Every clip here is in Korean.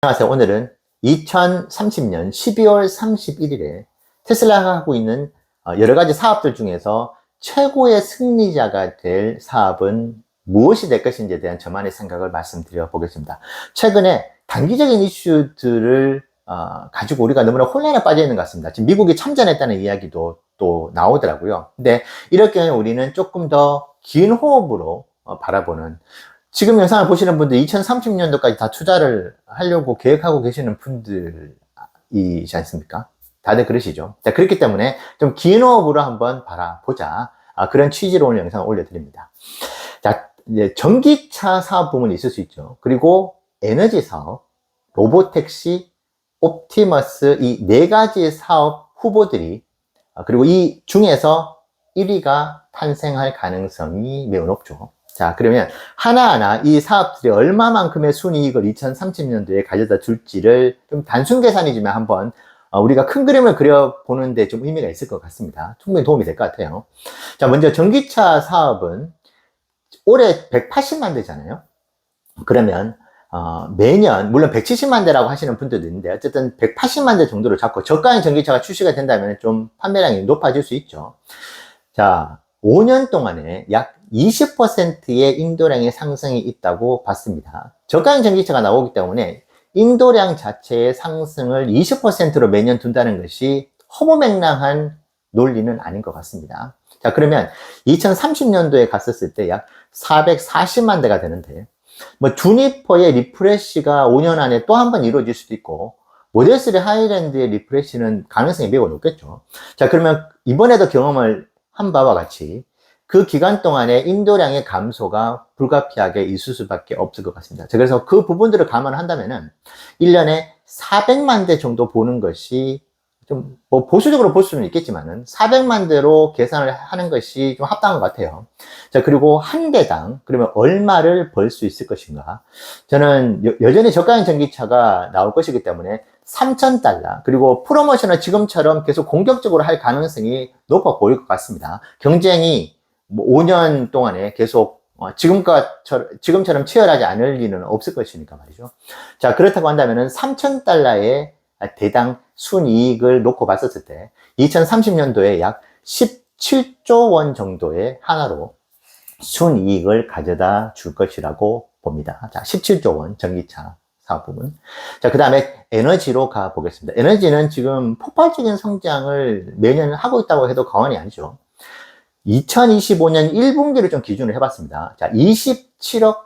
안녕하세요. 오늘은 2030년 12월 31일에 테슬라가 하고 있는 여러 가지 사업들 중에서 최고의 승리자가 될 사업은 무엇이 될 것인지에 대한 저만의 생각을 말씀드려 보겠습니다. 최근에 단기적인 이슈들을 가지고 우리가 너무나 혼란에 빠져 있는 것 같습니다. 지금 미국이 참전했다는 이야기도 또 나오더라고요. 근데 이럴 경우에 우리는 조금 더 긴 호흡으로 바라보는, 지금 영상을 보시는 분들 2030년도까지 다 투자를 하려고 계획하고 계시는 분들이지 않습니까? 다들 그러시죠? 자, 그렇기 때문에 좀 긴 호흡으로 한번 바라보자. 그런 취지로 오늘 영상을 올려드립니다. 자, 이제 전기차 사업 부문이 있을 수 있죠. 그리고 에너지 사업, 로보택시, 옵티머스, 이 네 가지 사업 후보들이, 그리고 이 중에서 1위가 탄생할 가능성이 매우 높죠. 자, 그러면 하나하나 이 사업들이 얼마만큼의 순이익을 2030년도에 가져다 줄지를 좀 단순 계산이지만 한번 우리가 큰 그림을 그려보는데 좀 의미가 있을 것 같습니다. 충분히 도움이 될 것 같아요. 자, 먼저 전기차 사업은 올해 180만 대잖아요. 그러면 매년, 물론 170만 대라고 하시는 분들도 있는데 어쨌든 180만 대 정도를 잡고 저가의 전기차가 출시가 된다면 좀 판매량이 높아질 수 있죠. 자, 5년 동안에 약 20%의 인도량의 상승이 있다고 봤습니다. 저가형 전기차가 나오기 때문에 인도량 자체의 상승을 20%로 매년 둔다는 것이 허무맹랑한 논리는 아닌 것 같습니다. 자, 그러면 2030년도에 갔었을 때 약 440만 대가 되는데, 뭐 주니퍼의 리프레시가 5년 안에 또 한 번 이루어질 수도 있고, 모델3 하이랜드의 리프레시는 가능성이 매우 높겠죠. 자, 그러면 이번에도 경험을 한 바와 같이 그 기간 동안에 인도량의 감소가 불가피하게 있을 수밖에 없을 것 같습니다. 그래서 그 부분들을 감안한다면은 1년에 400만 대 정도 보는 것이 좀 뭐 보수적으로 볼 수는 있겠지만은 400만 대로 계산을 하는 것이 좀 합당한 것 같아요. 자, 그리고 한 대당 그러면 얼마를 벌 수 있을 것인가? 저는 여전히 저가형 전기차가 나올 것이기 때문에 3,000달러, 그리고 프로모션을 지금처럼 계속 공격적으로 할 가능성이 높아 보일 것 같습니다. 경쟁이 뭐 5년 동안에 계속 지금처럼 치열하지 않을 리는 없을 것이니까 말이죠. 자, 그렇다고 한다면은 3,000달러의 대당 순이익을 놓고 봤었을 때 2030년도에 약 17조 원 정도의 하나로 순이익을 가져다 줄 것이라고 봅니다. 자, 17조 원 전기차 사업 부분. 자, 그 다음에 에너지로 가보겠습니다. 에너지는 지금 폭발적인 성장을 매년 하고 있다고 해도 과언이 아니죠. 2025년 1분기를 좀 기준으로 해봤습니다. 자, 27억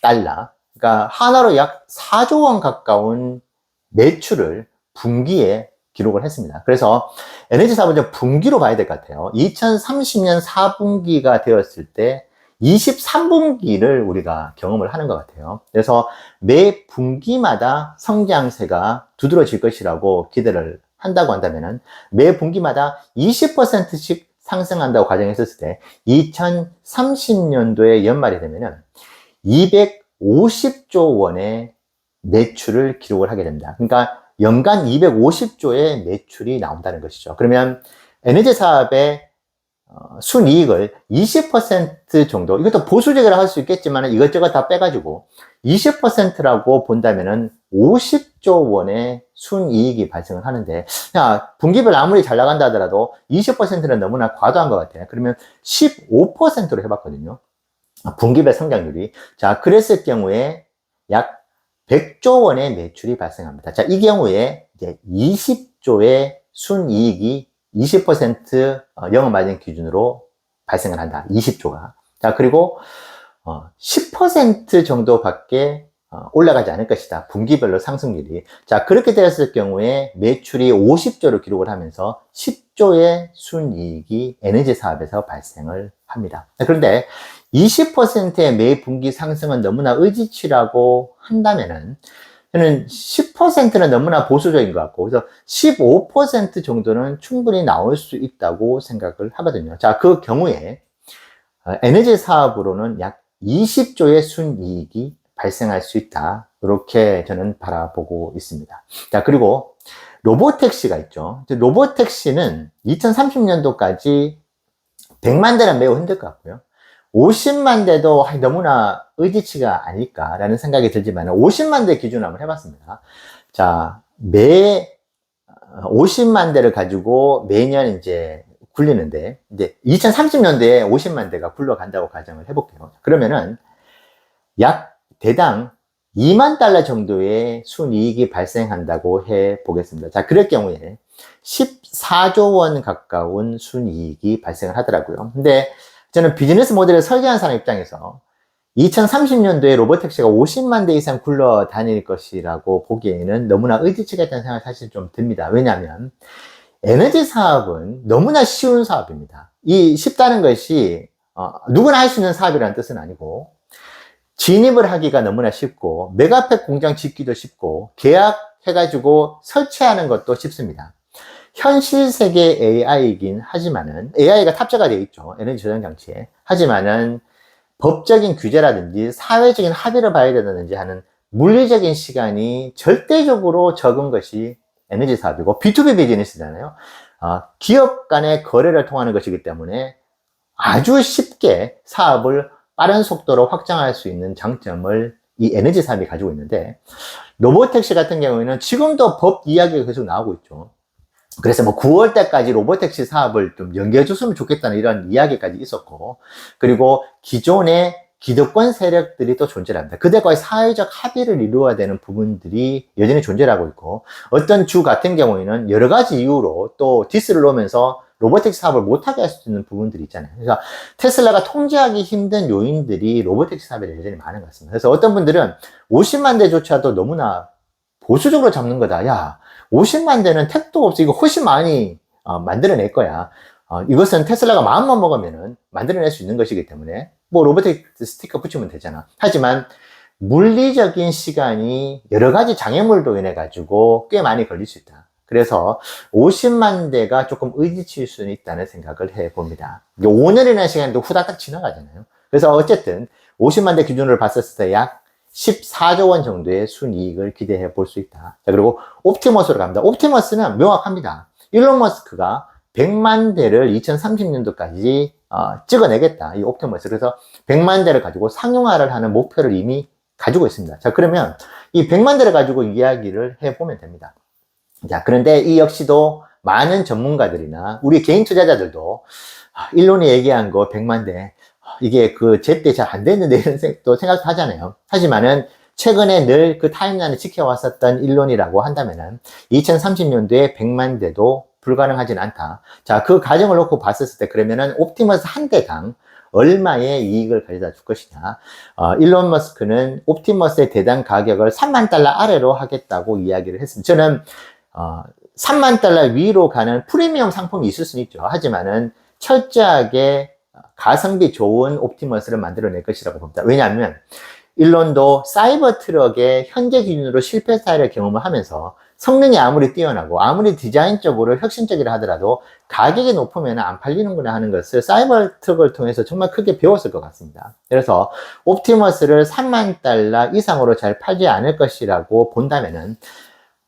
달러, 그러니까 하나로 약 4조 원 가까운 매출을 분기에 기록을 했습니다. 그래서 에너지 사업은 좀 분기로 봐야 될 것 같아요. 2030년 4분기가 되었을 때 23분기를 우리가 경험을 하는 것 같아요. 그래서 매 분기마다 성장세가 두드러질 것이라고 기대를 한다고 한다면은 매 분기마다 20%씩 상승한다고 가정했었을 때 2030년도에 연말이 되면은 250조 원의 매출을 기록을 하게 됩니다. 그러니까 연간 250조의 매출이 나온다는 것이죠. 그러면 에너지 사업의 순이익을 20% 정도, 이것도 보수적이라 할 수 있겠지만 이것저것 다 빼가지고 20%라고 본다면은 50조 원의 순이익이 발생을 하는데, 야, 분기별 아무리 잘 나간다 하더라도 20%는 너무나 과도한 것 같아요. 그러면 15%로 해봤거든요. 분기별 성장률이. 자, 그랬을 경우에 약 100조 원의 매출이 발생합니다. 자, 이 경우에 이제 20조의 순이익이 20% 영업마진 기준으로 발생을 한다. 20조가. 자, 그리고 10% 정도밖에 올라가지 않을 것이다. 분기별로 상승률이. 자, 그렇게 되었을 경우에 매출이 50조를 기록을 하면서 10조의 순이익이 에너지 사업에서 발생을 합니다. 그런데 20%의 매 분기 상승은 너무나 의지치라고 한다면은 저는 10%는 너무나 보수적인 것 같고, 그래서 15% 정도는 충분히 나올 수 있다고 생각을 하거든요. 자, 그 경우에 에너지 사업으로는 약 20조의 순이익이 발생할 수 있다. 이렇게 저는 바라보고 있습니다. 자, 그리고 로보택시가 있죠. 로보택시는 2030년도까지 100만 대는 매우 힘들 것 같고요. 50만 대도 너무나 의지치가 아닐까라는 생각이 들지만 50만 대 기준으로 한번 해봤습니다. 자, 50만 대를 가지고 매년 이제 굴리는데, 이제 2030년대에 50만 대가 굴러간다고 가정을 해볼게요. 그러면은 약 대당 2만 달러 정도의 순이익이 발생한다고 해 보겠습니다. 자, 그럴 경우에 14조 원 가까운 순이익이 발생을 하더라고요. 근데 저는 비즈니스 모델을 설계한 사람 입장에서 2030년도에 로보택시가 50만 대 이상 굴러 다닐 것이라고 보기에는 너무나 의지치가 있다는 생각이 사실 좀 듭니다. 왜냐하면 에너지 사업은 너무나 쉬운 사업입니다. 이 쉽다는 것이 누구나 할 수 있는 사업이라는 뜻은 아니고, 진입을 하기가 너무나 쉽고, 메가팩 공장 짓기도 쉽고, 계약해가지고 설치하는 것도 쉽습니다. 현실 세계 AI이긴 하지만은, AI가 탑재가 되어 있죠. 에너지 저장 장치에. 하지만은, 법적인 규제라든지 사회적인 합의를 봐야 된다든지 하는 물리적인 시간이 절대적으로 적은 것이 에너지 사업이고, B2B 비즈니스잖아요. 기업 간의 거래를 통하는 것이기 때문에 아주 쉽게 사업을 빠른 속도로 확장할 수 있는 장점을 이 에너지 사업이 가지고 있는데, 로보택시 같은 경우에는 지금도 법 이야기가 계속 나오고 있죠. 그래서 뭐 9월 때까지 로보택시 사업을 좀 연계해줬으면 좋겠다는 이런 이야기까지 있었고, 그리고 기존의 기득권 세력들이 또 존재를 합니다. 그들과의 사회적 합의를 이루어야 되는 부분들이 여전히 존재를 하고 있고, 어떤 주 같은 경우에는 여러 가지 이유로 또 디스를 놓으면서 로보택시 사업을 못하게 할 수 있는 부분들이 있잖아요. 그래서 테슬라가 통제하기 힘든 요인들이 로보택시 사업에 여전히 많은 것 같습니다. 그래서 어떤 분들은 50만 대조차도 너무나 보수적으로 잡는 거다. 야, 50만 대는 택도 없이 이거 훨씬 많이 만들어낼 거야. 이것은 테슬라가 마음만 먹으면은 만들어낼 수 있는 것이기 때문에 뭐 로보틱 스티커 붙이면 되잖아. 하지만 물리적인 시간이 여러 가지 장애물로 인해 가지고 꽤 많이 걸릴 수 있다. 그래서 50만 대가 조금 의지칠 수는 있다는 생각을 해봅니다. 5년이라는 시간도 후다닥 지나가잖아요. 그래서 어쨌든 50만 대 기준으로 봤었을 때 약 14조 원 정도의 순이익을 기대해 볼 수 있다. 자, 그리고 옵티머스로 갑니다. 옵티머스는 명확합니다. 일론 머스크가 100만 대를 2030년도까지 찍어내겠다. 이 옵티머스. 그래서 100만 대를 가지고 상용화를 하는 목표를 이미 가지고 있습니다. 자, 그러면 이 100만 대를 가지고 이야기를 해보면 됩니다. 자, 그런데 이 역시도 많은 전문가들이나 우리 개인 투자자들도 일론이 얘기한 거 100만 대, 이게 그 제때 잘 안 됐는데 이런 또 생각도 하잖아요. 하지만은 최근에 늘 그 타임라인을 지켜왔었던 일론이라고 한다면은 2030년도에 100만 대도 불가능하진 않다. 자, 그 가정을 놓고 봤었을 때 그러면은 옵티머스 한 대당 얼마의 이익을 가져다 줄 것이냐. 일론 머스크는 옵티머스의 대당 가격을 3만 달러 아래로 하겠다고 이야기를 했습니다. 저는 3만 달러 위로 가는 프리미엄 상품이 있을 수는 있죠. 하지만은 철저하게 가성비 좋은 옵티머스를 만들어낼 것이라고 봅니다. 왜냐하면 일론도 사이버 트럭의 현재 기준으로 실패 사례를 경험을 하면서 성능이 아무리 뛰어나고 아무리 디자인적으로 혁신적이라 하더라도 가격이 높으면 안 팔리는구나 하는 것을 사이버 트럭을 통해서 정말 크게 배웠을 것 같습니다. 그래서 옵티머스를 3만 달러 이상으로 잘 팔지 않을 것이라고 본다면은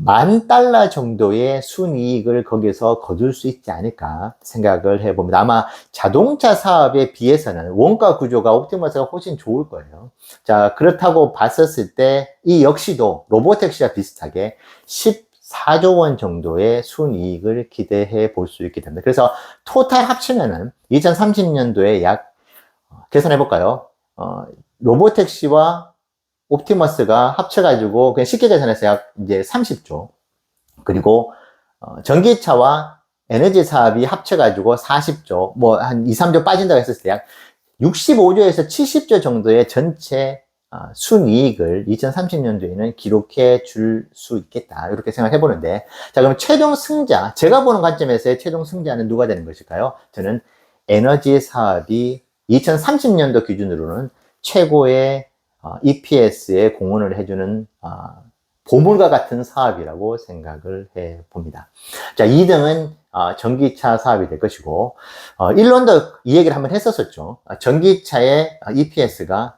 10,000달러 정도의 순이익을 거기서 거둘 수 있지 않을까 생각을 해봅니다. 아마 자동차 사업에 비해서는 원가 구조가 옵티머스가 훨씬 좋을 거예요. 자, 그렇다고 봤었을 때 이 역시도 로보택시와 비슷하게 14조 원 정도의 순이익을 기대해 볼 수 있게 됩니다. 그래서 토탈 합치면은 2030년도에 약 계산해 볼까요? 로보택시와 옵티머스가 합쳐가지고 그냥 쉽게 계산해서 약 이제 30조. 그리고 전기차와 에너지 사업이 합쳐가지고 40조, 뭐 한 2, 3조 빠진다고 했을 때 약 65조에서 70조 정도의 전체 순이익을 2030년도에는 기록해 줄 수 있겠다. 이렇게 생각해 보는데, 자, 그럼 최종 승자, 제가 보는 관점에서의 최종 승자는 누가 되는 것일까요? 저는 에너지 사업이 2030년도 기준으로는 최고의 EPS에 공헌을 해주는 보물과 같은 사업이라고 생각을 해 봅니다. 자, 2등은 전기차 사업이 될 것이고, 일론도 이 얘기를 한번 했었었죠. 전기차의 EPS가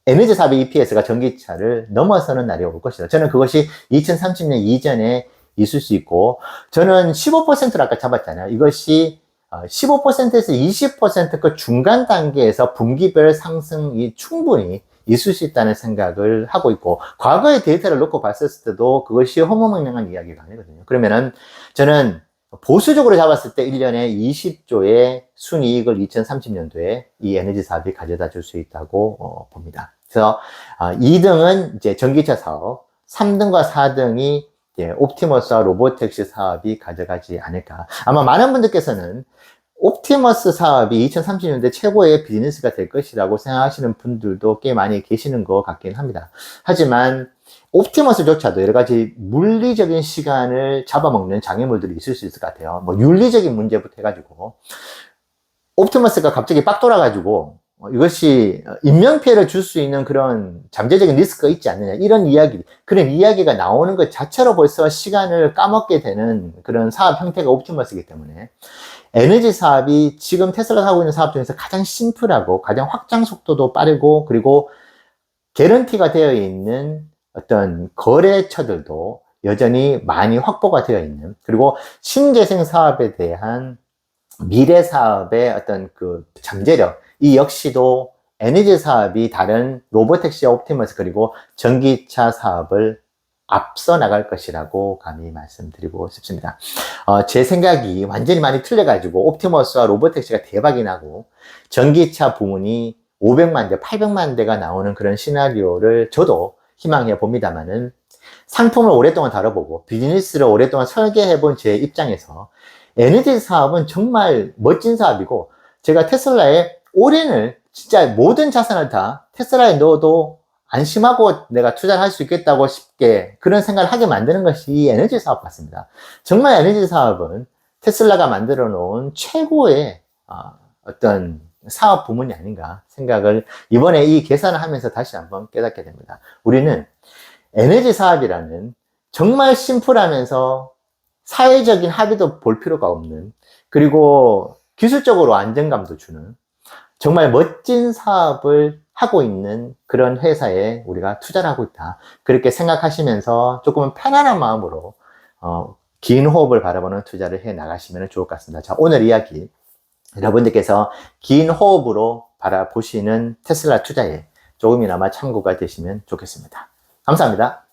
에너지 사업의 EPS가 전기차를 넘어서는 날이 올 것이다. 저는 그것이 2030년 이전에 있을 수 있고, 저는 15%를 아까 잡았잖아요. 이것이 15%에서 20% 중간 단계에서 분기별 상승이 충분히 있을 수 있다는 생각을 하고 있고, 과거의 데이터를 놓고 봤을 때도 그것이 허무맹랑한 이야기가 아니거든요. 그러면은 저는 보수적으로 잡았을 때 1년에 20조의 순이익을 2030년도에 이 에너지 사업이 가져다 줄 수 있다고 봅니다. 그래서 2등은 이제 전기차 사업, 3등과 4등이 옵티머스와 로보택시 사업이 가져가지 않을까. 아마 많은 분들께서는 옵티머스 사업이 2030년대 최고의 비즈니스가 될 것이라고 생각하시는 분들도 꽤 많이 계시는 것 같긴 합니다. 하지만 옵티머스조차도 여러 가지 물리적인 시간을 잡아먹는 장애물들이 있을 수 있을 것 같아요. 뭐 윤리적인 문제부터 해가지고 옵티머스가 갑자기 빡 돌아가지고 이것이 인명피해를 줄 수 있는 그런 잠재적인 리스크가 있지 않느냐, 이런 이야기, 그런 이야기가 나오는 것 자체로 벌써 시간을 까먹게 되는 그런 사업 형태가 옵티머스이기 때문에 에너지 사업이 지금 테슬라가 하고 있는 사업 중에서 가장 심플하고 가장 확장 속도도 빠르고, 그리고 개런티가 되어 있는 어떤 거래처들도 여전히 많이 확보가 되어 있는, 그리고 신재생 사업에 대한 미래 사업의 어떤 그 잠재력, 이 역시도 에너지 사업이 다른 로보택시와 옵티머스 그리고 전기차 사업을 앞서 나갈 것이라고 감히 말씀드리고 싶습니다. 제 생각이 완전히 많이 틀려가지고 옵티머스와 로보택시가 대박이 나고 전기차 부문이 500만 대, 800만 대가 나오는 그런 시나리오를 저도 희망해 봅니다만은, 상품을 오랫동안 다뤄보고 비즈니스를 오랫동안 설계해 본 제 입장에서 에너지 사업은 정말 멋진 사업이고, 제가 테슬라에 올인을 진짜 모든 자산을 다 테슬라에 넣어도 안심하고 내가 투자를 할 수 있겠다고 쉽게 그런 생각을 하게 만드는 것이 이 에너지 사업 같습니다. 정말 에너지 사업은 테슬라가 만들어 놓은 최고의 어떤 사업 부문이 아닌가 생각을 이번에 이 계산을 하면서 다시 한번 깨닫게 됩니다. 우리는 에너지 사업이라는 정말 심플하면서 사회적인 합의도 볼 필요가 없는, 그리고 기술적으로 안정감도 주는 정말 멋진 사업을 하고 있는 그런 회사에 우리가 투자를 하고 있다, 그렇게 생각하시면서 조금은 편안한 마음으로 긴 호흡을 바라보는 투자를 해 나가시면 좋을 것 같습니다. 자, 오늘 이야기 여러분들께서 긴 호흡으로 바라보시는 테슬라 투자에 조금이나마 참고가 되시면 좋겠습니다. 감사합니다.